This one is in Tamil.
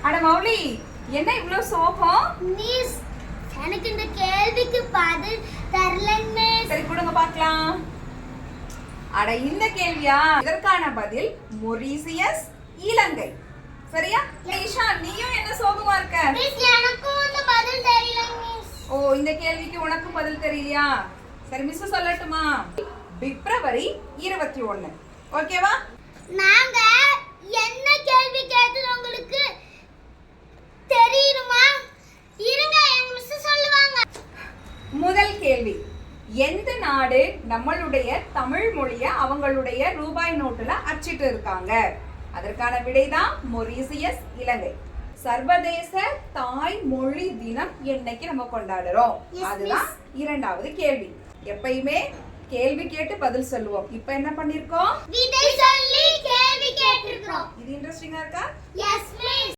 அட மௌலி, என்ன இவ்ளோ சோகம்? மிஸ், எனக்கு இந்த கேள்விக்கு பதில் தெரியலன்னு. சரி கொடுங்க பார்க்கலாம். அட இந்த கேள்வியா? இதற்கான பதில் மொரீசியஸ், இலங்கை. சரியா? ஈஷா, நீயும் என்ன சோகமா இருக்க? மிஸ், எனக்கும் இந்த பதில் தெரியல மிஸ். ஓ, இந்த கேள்விக்கு உனக்கு பதில் தெரியலையா? சரி மிஸ் சொல்லட்டுமா? பிப்ரவரி 21. ஓகேவா? நாங்க என்ன கேள்வி கேட்டது உங்களுக்கு தெரியுமா? இருங்க, எங்க மிஸ் சொல்லுவாங்க. முதல் கேள்வி, எந்த நாடு நம்மளுடைய தமிழ் மொழியை அவங்களுடைய ரூபாய் நோட்டுல அச்சிட்டு இருக்காங்க? அதற்கான விடைதான் மொரீசியஸ், இலங்கை. சர்வதேச தாய்மொழி தினம் என்னைக்கு நம்ம கொண்டாடுறோம்? அதுதான் இரண்டாவது கேள்வி. எப்பயுமே கேள்வி கேட்டு பதில் சொல்லுவோம். இப்போ என்ன பண்ணிருக்கோம்? விடை சொல்லி கேள்வி கேட்டிருக்கோம். இது இன்ட்ரெஸ்டிங்கா இருக்கா? Yes miss.